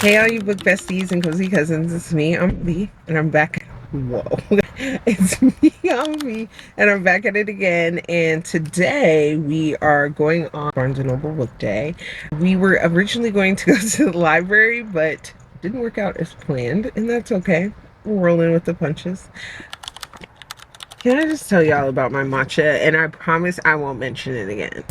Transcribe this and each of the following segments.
Hey, all you book besties and cozy cousins, it's me, I'm Leigh, and I'm back. Whoa, it's me, I'm Leigh, and I'm back at it again. And today we are going on Barnes and Noble Book Day. We were originally going to go to the library, but didn't work out as planned, and that's okay. We're rolling with the punches. Can I just tell y'all about my matcha? And I promise I won't mention it again.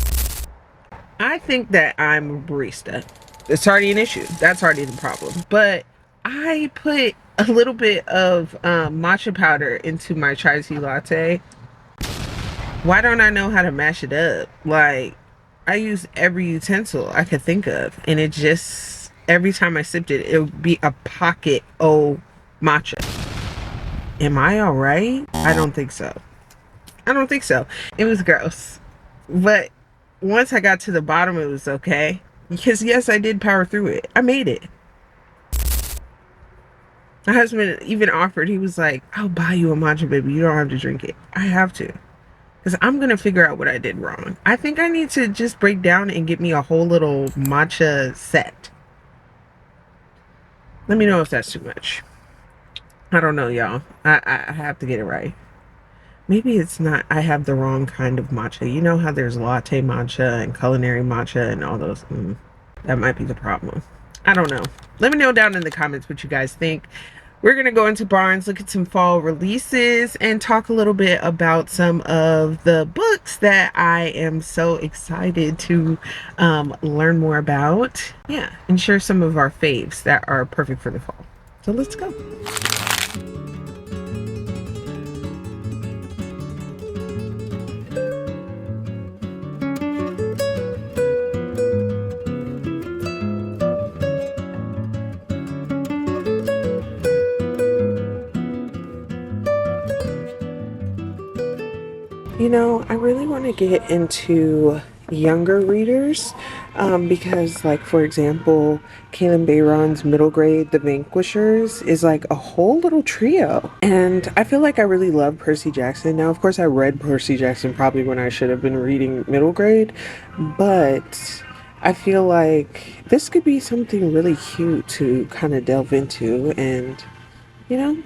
I think that I'm a barista. It's already an issue. That's already the problem. But I put a little bit of matcha powder into my chai tea latte. Why don't I know how to mash it up? Like, I used every utensil I could think of, and it just, every time I sipped it, it would be a pocket of matcha. Am I all right? I don't think so. I don't think so. It was gross. But once I got to the bottom, it was okay. Because yes, I did power through it. I made it. My husband even offered, he was like, I'll buy you a matcha, baby. You don't have to drink it. I have to. Because I'm going to figure out what I did wrong. I think I need to just break down and get me a whole little matcha set. Let me know if that's too much. I don't know, y'all. I have to get it right. Maybe it's not, I have the wrong kind of matcha. You know how there's latte matcha and culinary matcha and all those. That might be the problem. I don't know. Let me know down in the comments what you guys think. We're going to go into Barnes, look at some fall releases, and talk a little bit about some of the books that I am so excited to learn more about. Yeah, and share some of our faves that are perfect for the fall. So let's go. You know, I really want to get into younger readers because, like, for example, Kalynn Bayron's middle grade, The Vanquishers, is like a whole little trio. And I feel like I really love Percy Jackson. Now, of course, I read Percy Jackson probably when I should have been reading middle grade, but I feel like this could be something really cute to kind of delve into and, you know,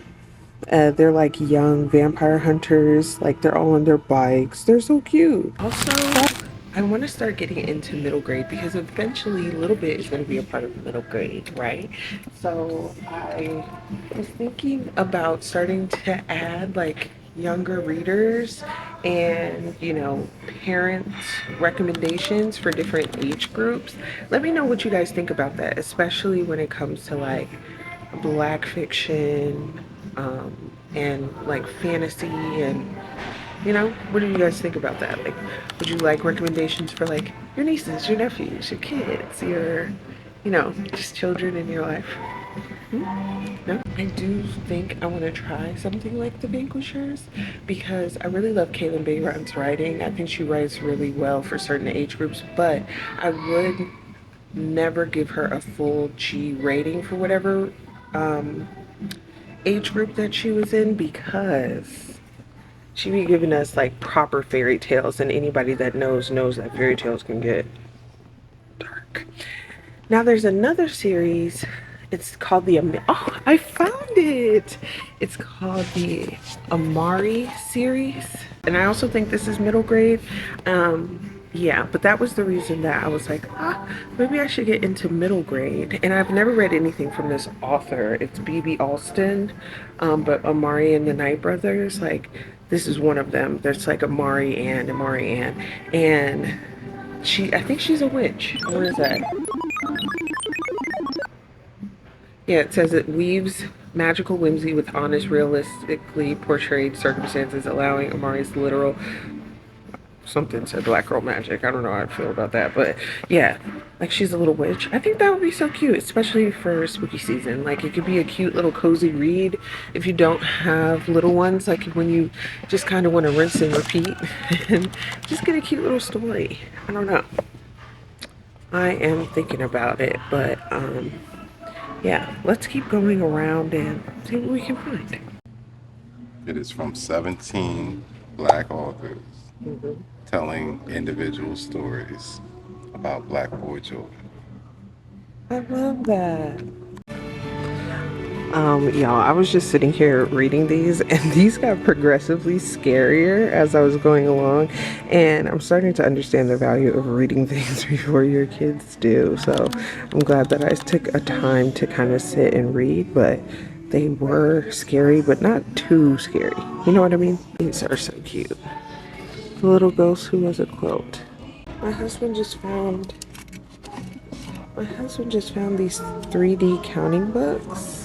they're like young vampire hunters, like they're all on their bikes. They're so cute. Also, I want to start getting into middle grade because eventually a little bit is going to be a part of middle grade, right? So I was thinking about starting to add like younger readers and, you know, parent recommendations for different age groups. Let me know what you guys think about that, especially when it comes to like black fiction, and like fantasy, and you know, what do you guys think about that? Like, would you like recommendations for like your nieces, your nephews, your kids, your, you know, just children in your life? No? I do think I want to try something like The Vanquishers because I really love Kalynn Bayron's writing. I think she writes really well for certain age groups, but I would never give her a full G rating for whatever age group that she was in because she be giving us like proper fairy tales, and anybody that knows that fairy tales can get dark. Now there's another series. It's called oh, I found it. It's called the Amari series, and I also think this is middle grade. Yeah, but that was the reason that I was like, maybe I should get into middle grade. And I've never read anything from this author. It's B.B. Alston, but Amari and the Night Brothers, like, this is one of them. There's like Amari Ann, and I think she's a witch. Where is that? Yeah, it says it weaves magical whimsy with honest, realistically portrayed circumstances, allowing Amari's literal, something said black girl magic. I don't know how I feel about that, but yeah, like she's a little witch. I think that would be so cute, especially for spooky season. Like it could be a cute little cozy read if you don't have little ones, like when you just kind of want to rinse and repeat and just get a cute little story. I don't know. I am thinking about it, but yeah, let's keep going around and see what we can find. It is from 17 black authors telling individual stories about black boy children. I love that. Y'all, I was just sitting here reading these, and these got progressively scarier as I was going along, and I'm starting to understand the value of reading things before your kids do. So I'm glad that I took a time to kind of sit and read, but they were scary, but not too scary. You know what I mean? These are so cute. The little ghost who was a quilt. My husband just found these 3D counting books.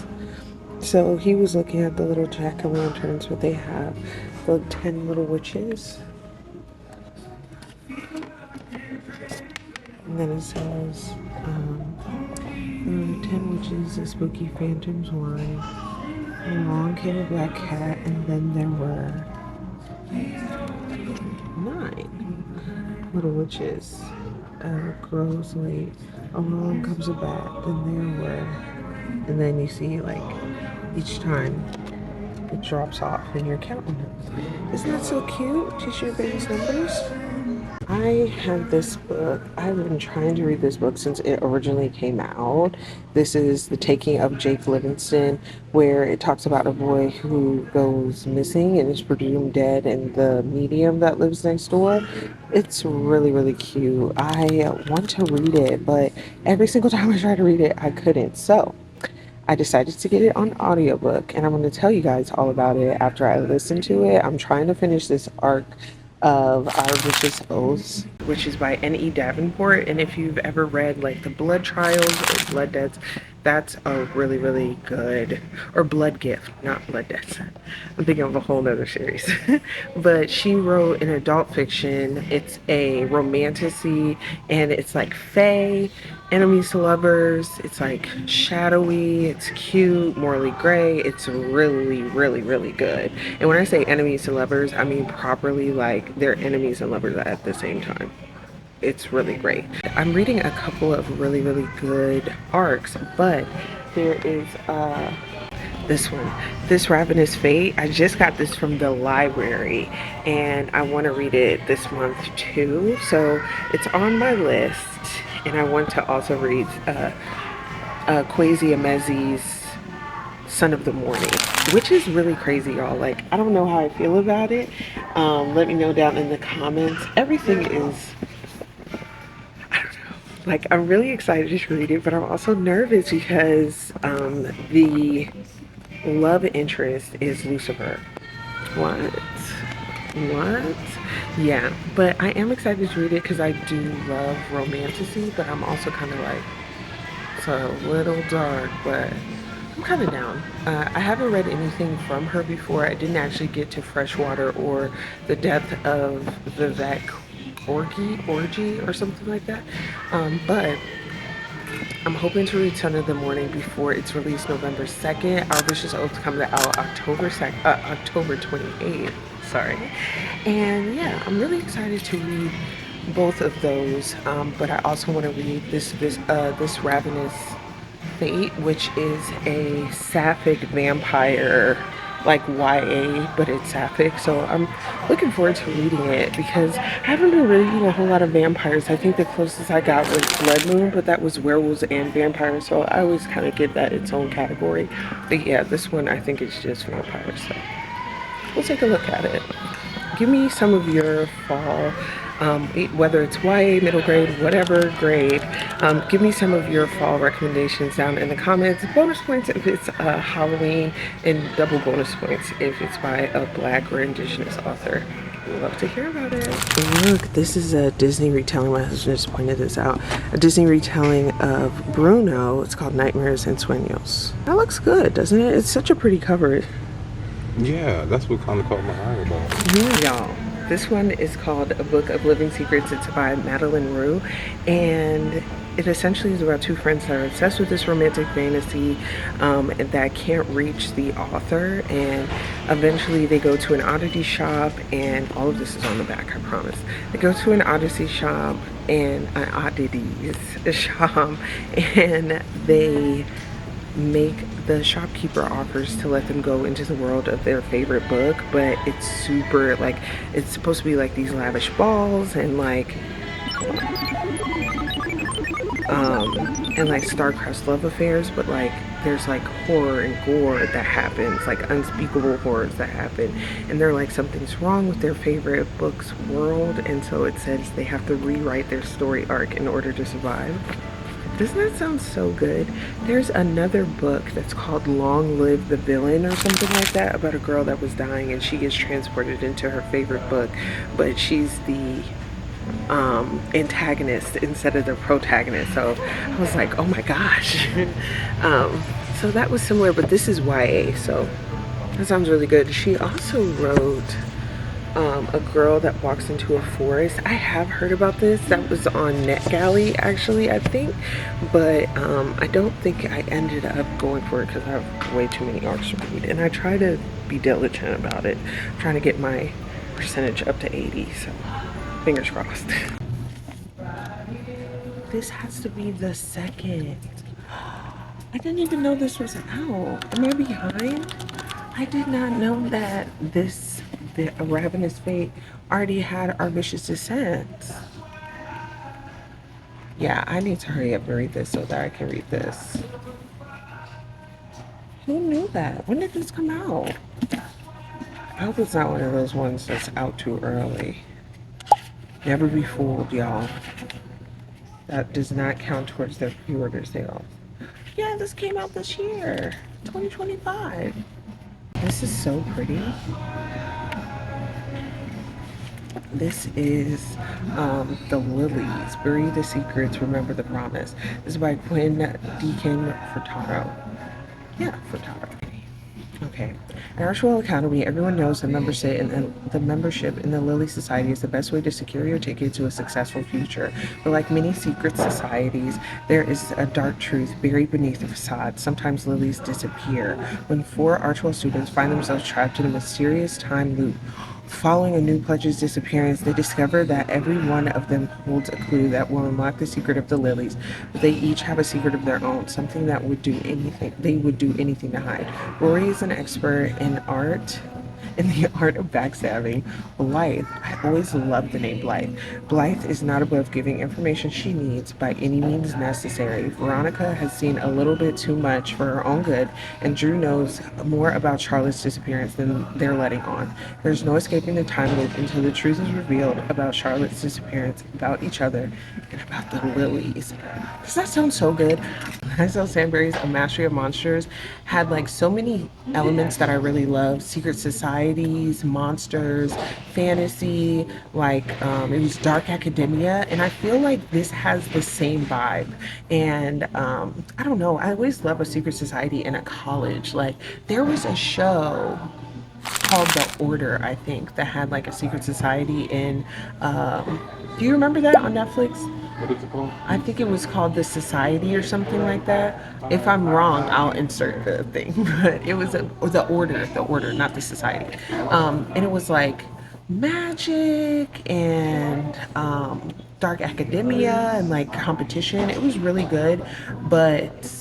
So he was looking at the little jack-o'-lanterns, but they have the 10 little witches. And then it says, 10 witches, the spooky phantoms wine. Along came a black cat, and then there were 9 little witches. Grows late. Along comes a bat, then there were. And then you see, like, each time it drops off and you're counting them. Isn't that so cute? Teach your babies numbers. I have this book. I've been trying to read this book since it originally came out. This is The Taking of Jake Livingston, where it talks about a boy who goes missing and is presumed dead, and the medium that lives next door. It's really, really cute. I want to read it, but every single time I try to read it, I couldn't. So I decided to get it on audiobook, and I'm going to tell you guys all about it after I listen to it. I'm trying to finish this arc of Our Vicious Oaths, which is by N.E. Davenport. And if you've ever read like the Blood Trials or Blood Debts, that's a really, really good, or Blood Gift, not Blood Debts. I'm thinking of a whole nother series. But she wrote an adult fiction. It's a romantasy, and it's like fae, enemies to lovers. It's like shadowy, it's cute, morally gray. It's really, really, really good. And when I say enemies to lovers, I mean properly, like they're enemies and lovers at the same time. It's really great. I'm reading a couple of really, really good arcs, but there is this one, This Ravenous Fate. I just got this from the library, and I want to read it this month too. So it's on my list, and I want to also read Akaweze Emezi's Son of the Morning, which is really crazy, y'all. Like, I don't know how I feel about it. Let me know down in the comments. Everything is, like, I'm really excited to read it, but I'm also nervous because the love interest is Lucifer. What? Yeah, but I am excited to read it because I do love romantasy, but I'm also kind of like, it's a little dark, but I'm kind of down. I haven't read anything from her before. I didn't actually get to Freshwater or The Death of Vivek Orgy or something like that. But I'm hoping to read Son of the Morning before it's released November 2nd. Our Vicious Oaths comes out October 28th. Sorry. And yeah, I'm really excited to read both of those. But I also want to read this Ravenous Fate, which is a sapphic vampire, like YA, but it's sapphic. So I'm looking forward to reading it because I haven't been reading a whole lot of vampires. I think the closest I got was Blood Moon, but that was werewolves and vampires, so I always kind of give that its own category. But yeah, this one I think it's just vampires, so we'll take a look at it. Give me some of your fall, whether it's YA, middle grade, whatever grade. Give me some of your fall recommendations down in the comments. Bonus points if it's Halloween, and double bonus points if it's by a Black or Indigenous author. We'd love to hear about it. Look, this is a Disney retelling. My husband just pointed this out. A Disney retelling of Bruno. It's called Nightmares and Sueños. That looks good, doesn't it? It's such a pretty cover. Yeah, that's what kind of caught my eye about it. Yeah, y'all. This one is called A Book of Living Secrets. It's by Madeline Rue, and it essentially is about two friends that are obsessed with this romantic fantasy that can't reach the author, and eventually they go to an oddity shop, and all of this is on the back, I promise. They go to an odyssey shop and an oddities shop, and they make the shopkeeper offers to let them go into the world of their favorite book, but it's super, like, it's supposed to be like these lavish balls and like star-crossed love affairs, but like there's like horror and gore that happens, like unspeakable horrors that happen, and they're like something's wrong with their favorite book's world, and so it says they have to rewrite their story arc in order to survive. Doesn't that sound so good? There's another book that's called Long Live the Villain or something like that, about a girl that was dying and she gets transported into her favorite book, but she's the antagonist instead of the protagonist. So I was like, oh my gosh. So that was similar, but this is YA, so that sounds really good. She also wrote a girl that walks into a forest. I have heard about this. That was on NetGalley actually, I think, but I don't think I ended up going for it because I have way too many arcs to read, and I try to be diligent about it. I'm trying to get my percentage up to 80, so fingers crossed. This has to be the second. I didn't even know this was out. Am I behind? I did not know that the Ravenous Fate already had Our Vicious Descent. Yeah, I need to hurry up and read this so that I can read this. Who knew that? When did this come out? I hope it's not one of those ones that's out too early. Never be fooled, y'all. That does not count towards their pre-order sales. Yeah, this came out this year, 2025. This is so pretty. This is the Lillies. Bury the Secrets, Remember the Promise. This is by Quinn, Diacon-Furtado. Yeah, Furtado. Okay. At Archwell Academy, everyone knows that membership in the Lilly Society is the best way to secure your ticket to a successful future. But like many secret societies, there is a dark truth buried beneath the facade. Sometimes Lillies disappear. When 4 Archwell students find themselves trapped in a mysterious time loop, following a new pledge's disappearance, they discover that every one of them holds a clue that will unlock the secret of the Lillies, but they each have a secret of their own, something that they would do anything to hide. Rory is an expert in the art of backstabbing. Blythe, I always loved the name Blythe. Blythe is not above giving information she needs by any means necessary. Veronica has seen a little bit too much for her own good, and Drew knows more about Charlotte's disappearance than they're letting on. There's no escaping the time loop until the truth is revealed about Charlotte's disappearance, about each other, and about the Lillies. Does that sound so good? I saw Sambury's A Mastery of Monsters had like so many elements that I really love. Secret societies, monsters, fantasy, like it was dark academia, and I feel like this has the same vibe. And I don't know, I always love a secret society in a college. Like there was a show called The Order, I think, that had like a secret society in do you remember that on Netflix? What is it called? I think it was called The Society or something like that. If I'm wrong, I'll insert the thing. But it was The Order, not The Society. And it was like magic and dark academia and like competition. It was really good, but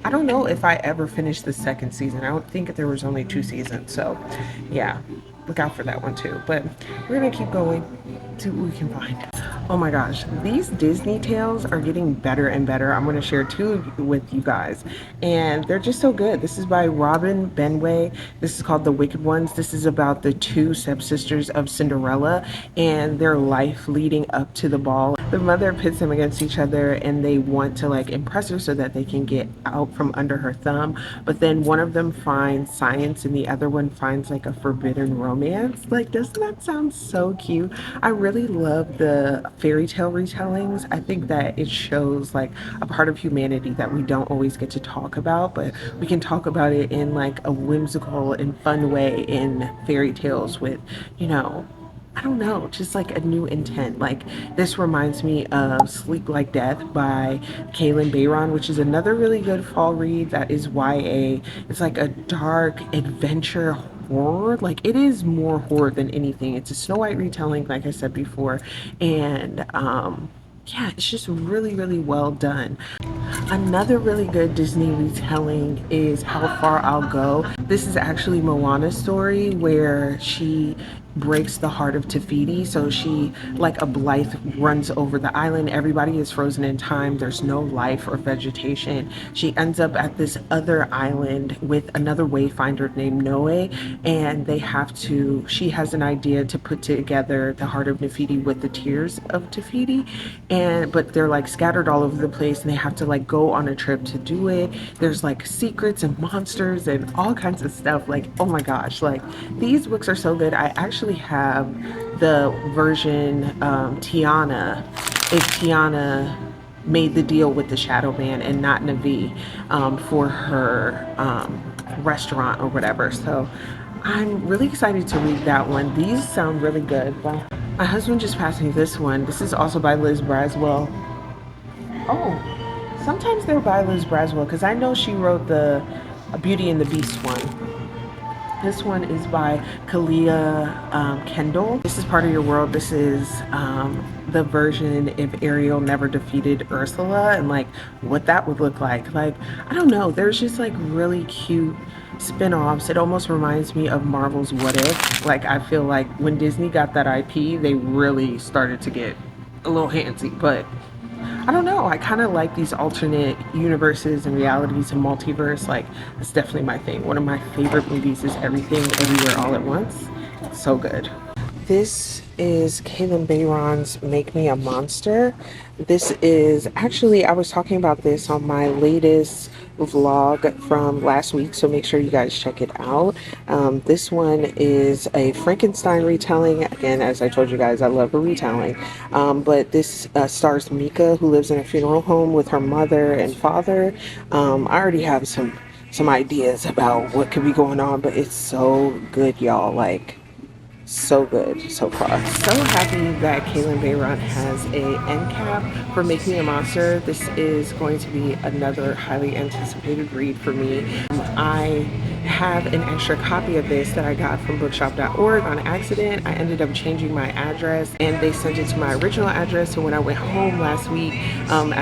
I don't know if I ever finished the second season. I don't think there was only 2 seasons. So yeah, look out for that one too. But we're gonna keep going, see what we can find. Oh my gosh, these Disney tales are getting better and better. I'm going to share 2 with you guys, and they're just so good. This is by Robin Benway. This is called The Wicked Ones. This is about the 2 stepsisters of Cinderella and their life leading up to the ball. The mother pits them against each other, and they want to like impress her so that they can get out from under her thumb. But then one of them finds science and the other one finds like a forbidden romance. Like, doesn't that sound so cute? I really love the fairy tale retellings. I think that it shows like a part of humanity that we don't always get to talk about, but we can talk about it in like a whimsical and fun way in fairy tales with, you know, I don't know, just like a new intent. Like this reminds me of Sleep Like Death by Kalynn Bayron, which is another really good fall read that is YA. It's like a dark adventure horror. Like it is more horror than anything. It's a Snow White retelling, like I said before, and yeah, it's just really, really well done. Another really good Disney retelling is How Far I'll Go. This is actually Moana's story, where she breaks the heart of Tafiti. So she, like a Blythe, runs over the island. Everybody is frozen in time. There's no life or vegetation. She ends up at this other island with another wayfinder named Noe, and she has an idea to put together the heart of Nefiti with the tears of Tafiti, but they're like scattered all over the place, and they have to like go on a trip to do it. There's like secrets and monsters and all kinds of stuff. Like, oh my gosh, like these books are so good. I actually have the version Tiana, if Tiana made the deal with the Shadow Man and not Navi for her restaurant or whatever. So I'm really excited to read that one. These sound really good. Wow. My husband just passed me this one. This is also by Liz Braswell. Oh, sometimes they're by Liz Braswell because I know she wrote the Beauty and the Beast one. This one is by Keala, Kendall. This is Part of Your World. This is the version if Ariel never defeated Ursula, and like what that would look like. Like, I don't know. There's just like really cute spin-offs. It almost reminds me of Marvel's What If. Like, I feel like when Disney got that IP, they really started to get a little handsy, but I don't know. I kind of like these alternate universes and realities and multiverse. Like, it's definitely my thing. One of my favorite movies is Everything, Everywhere, All at Once. So good. This is Kalynn Bayron's Make Me a Monster. This is actually, I was talking about this on my latest vlog from last week, so make sure you guys check it out. This one is a Frankenstein retelling. Again, as I told you guys, I love a retelling. But this stars Mika, who lives in a funeral home with her mother and father. I already have some ideas about what could be going on, but it's so good, y'all. Like, so good so far. So happy that Kalynn Bayron has a end cap for Make Me a Monster. This is going to be another highly anticipated read for me. I have an extra copy of this that I got from bookshop.org on accident. I ended up changing my address and they sent it to my original address. So when I went home last week, when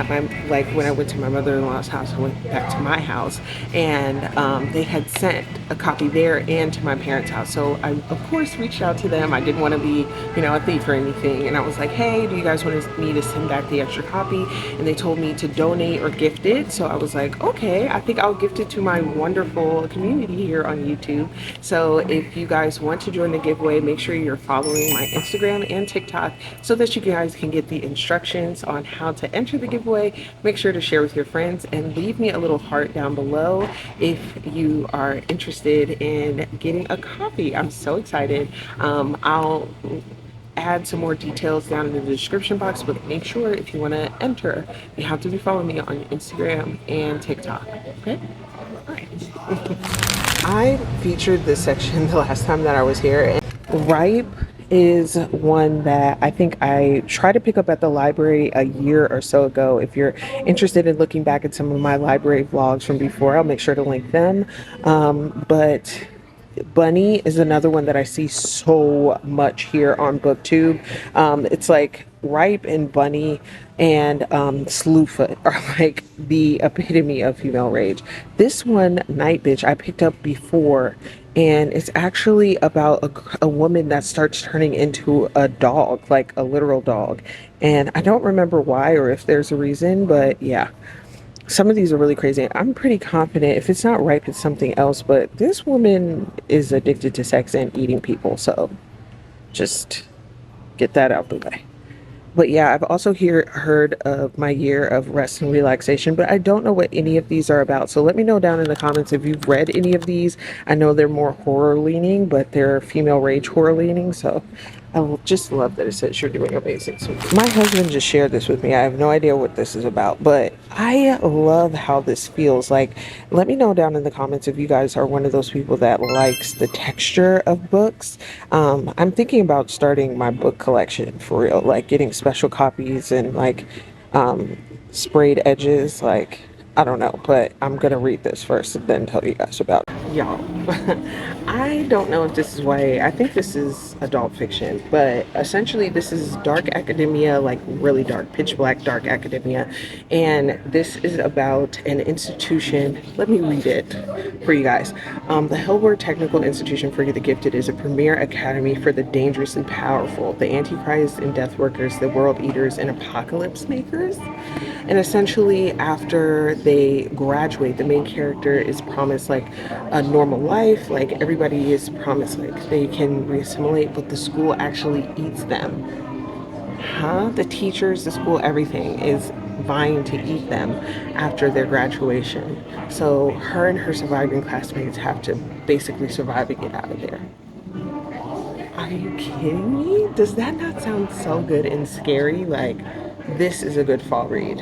I went to my mother-in-law's house, I went back to my house, and they had sent a copy there and to my parents' house. So I, of course, reached out to them. I didn't want to be, a thief or anything. And I was like, hey, do you guys want me to send back the extra copy? And they told me to donate or gift it. So I was like, okay, I think I'll gift it to my wonderful community here on YouTube. So if you guys want to join the giveaway, make sure you're following my Instagram and TikTok so that you guys can get the instructions on how to enter the giveaway. Make sure to share with your friends and leave me a little heart down below if you are interested in getting a copy. I'm so excited. I'll add some more details down in the description box, but make sure if you want to enter, you have to be following me on Instagram and TikTok. Okay? All right. I featured this section the last time that I was here. Ripe is one that I think I tried to pick up at the library a year or so ago. If you're interested in looking back at some of my library vlogs from before, I'll make sure to link them. But Bunny is another one that I see so much here on BookTube. It's like Ripe and Bunny and Slewfoot are like the epitome of female rage. This one, Night Bitch, I picked up before, and it's actually about a woman that starts turning into a dog, like a literal dog. And I don't remember why or if there's a reason, but yeah. Some of these are really crazy. I'm pretty confident if it's not Ripe, it's something else, but this woman is addicted to sex and eating people, so just get that out the way. But yeah, I've also heard of My Year of Rest and Relaxation, but I don't know what any of these are about. So let me know down in the comments if you've read any of these. I know they're more horror leaning, but they're female rage horror leaning. So I will just love that it says you're doing amazing. So my husband just shared this with me. I have no idea what this is about, but I love how this feels. Like, let me know down in the comments if you guys are one of those people that likes the texture of books. I'm thinking about starting my book collection for real, like getting special copies and like sprayed edges. Like, I don't know, but I'm gonna read this first and then tell you guys about it. Y'all, I don't know if this is YA. I think this is adult fiction, but essentially this is dark academia, like really dark, pitch black dark academia. And this is about an institution. Let me read it for you guys. The Hellward Technical Institution for the Gifted is a premier academy for the dangerously powerful, the Antichrist and Death Workers, the World Eaters, and Apocalypse Makers. And essentially, after they graduate, the main character is promised like a normal life. Like everybody is promised like they can reassimilate, but the school actually eats them. Huh? The teachers, the school, everything is vying to eat them after their graduation. So her and her surviving classmates have to basically survive and get out of there. Are you kidding me? Does that not sound so good and scary? Like, this is a good fall read.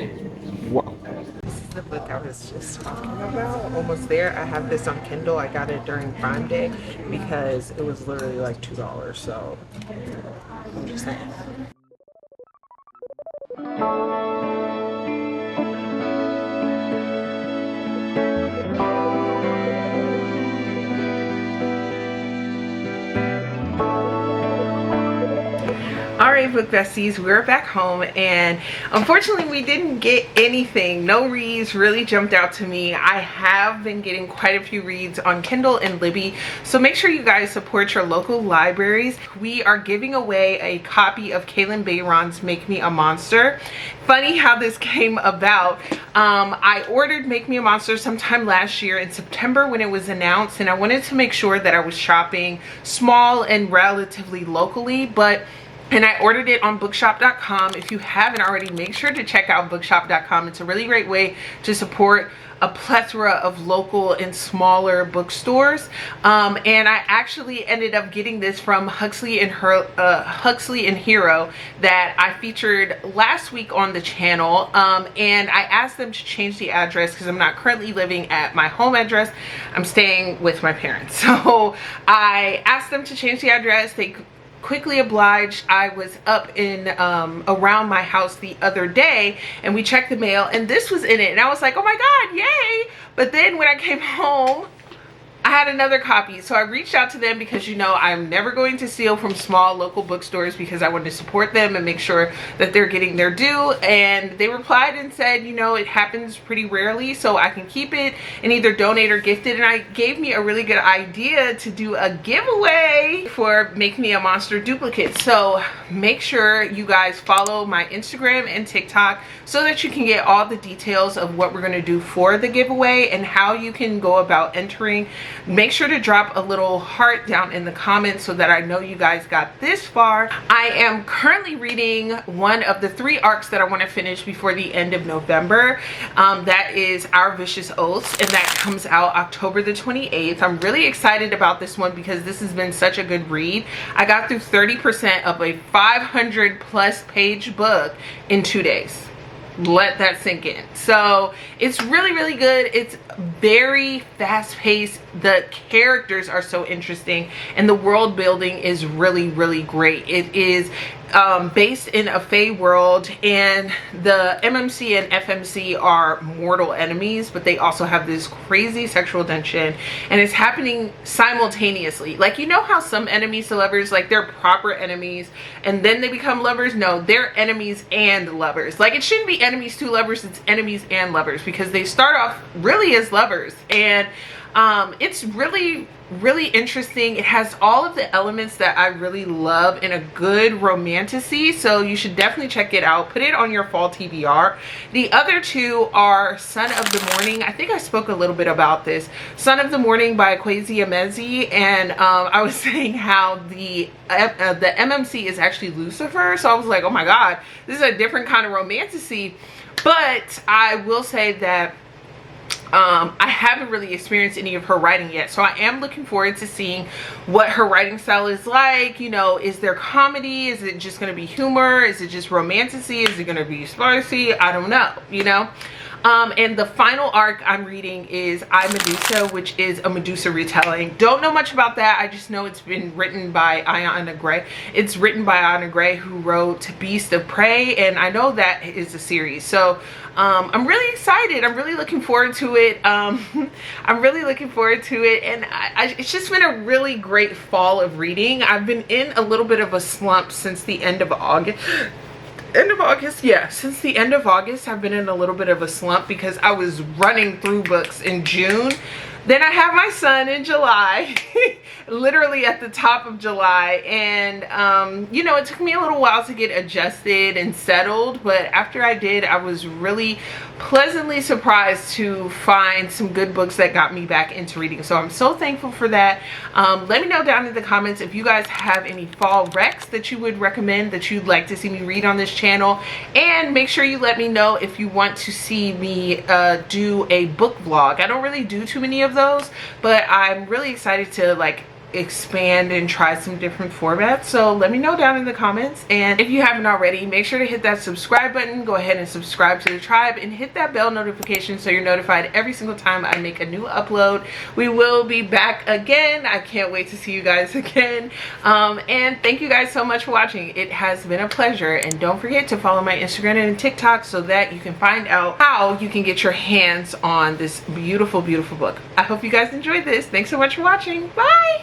Whoa. This is the book I was just talking about. Almost there. I have this on Kindle. I got it during Prime Day because it was literally like $2. So, I'm just saying. Alright, book besties, we're back home, and unfortunately we didn't get anything. No reads really jumped out to me. I have been getting quite a few reads on Kindle and Libby, so make sure you guys support your local libraries. We are giving away a copy of Kalynn Bayron's Make Me a Monster. Funny how this came about. I ordered Make Me a Monster sometime last year in September when it was announced, and I wanted to make sure that I was shopping small and relatively locally, and I ordered it on bookshop.com. If you haven't already, make sure to check out bookshop.com. It's a really great way to support a plethora of local and smaller bookstores. And I actually ended up getting this from Huxley and Hero that I featured last week on the channel. And I asked them to change the address because I'm not currently living at my home address. I'm staying with my parents. So I asked them to change the address. They quickly obliged. I was up in around my house the other day and we checked the mail and this was in it, and I was like, oh my god, yay. But then when I came home, I had another copy, so I reached out to them because, you know, I'm never going to steal from small local bookstores because I want to support them and make sure that they're getting their due. And they replied and said, you know, it happens pretty rarely, so I can keep it and either donate or gift it. And I gave me a really good idea to do a giveaway for Make Me a Monster duplicate. So make sure you guys follow my Instagram and TikTok so that you can get all the details of what we're going to do for the giveaway and how you can go about entering. Make sure to drop a little heart down in the comments so that I know you guys got this far. I am currently reading one of the 3 arcs that I want to finish before the end of November. That is Our Vicious Oaths, and that comes out October the 28th. I'm really excited about this one because this has been such a good read. I got through 30% of a 500+ page book in 2 days. Let that sink in. So it's really good. It's very fast-paced. The characters are so interesting and the world building is really great. It is based in a Fae world, and the MMC and FMC are mortal enemies, but they also have this crazy sexual tension, and it's happening simultaneously. Like, you know how some enemies to lovers, like, they're proper enemies and then they become lovers? No, they're enemies and lovers. Like, it shouldn't be enemies to lovers, it's enemies and lovers, because they start off really as lovers. And it's really interesting. It has all of the elements that I really love in a good romantasy, so you should definitely check it out. Put it on your fall TBR. The other 2 are Son of the Morning. I think I spoke a little bit about this. Son of the Morning by Akaweze Emezi, and I was saying how the MMC is actually Lucifer, so I was like, oh my god, this is a different kind of romantasy. But I will say that I haven't really experienced any of her writing yet, so I am looking forward to seeing what her writing style is like. You know, is there comedy? Is it just going to be humor? Is it just romantasy? Is it going to be spicy? I don't know, you know. And the final arc I'm reading is I, Medusa, which is a Medusa retelling. Don't know much about that. I just know it's been written by Ayanna Gray. It's written by Ayanna Gray, who wrote Beast of Prey, and I know that is a series. So I'm really excited. I'm really looking forward to it. I'm really looking forward to it, and it's just been a really great fall of reading. I've been in a little bit of a slump since the end of August. Yeah, since the end of August I've been in a little bit of a slump because I was running through books in June. Then I have my son in July, literally at the top of July, and you know, it took me a little while to get adjusted and settled, but after I did, I was really pleasantly surprised to find some good books that got me back into reading. So I'm so thankful for that. Let me know down in the comments if you guys have any fall recs that you would recommend, that you'd like to see me read on this channel, and make sure you let me know if you want to see me do a book vlog. I don't really do too many of those, but I'm really excited to like expand and try some different formats. So let me know down in the comments, and if you haven't already, make sure to hit that subscribe button. Go ahead and subscribe to the tribe and hit that bell notification so you're notified every single time I make a new upload. We will be back again. I can't wait to see you guys again, and thank you guys so much for watching. It has been a pleasure, and don't forget to follow my Instagram and TikTok so that you can find out how you can get your hands on this beautiful book. I hope you guys enjoyed this. Thanks so much for watching. Bye.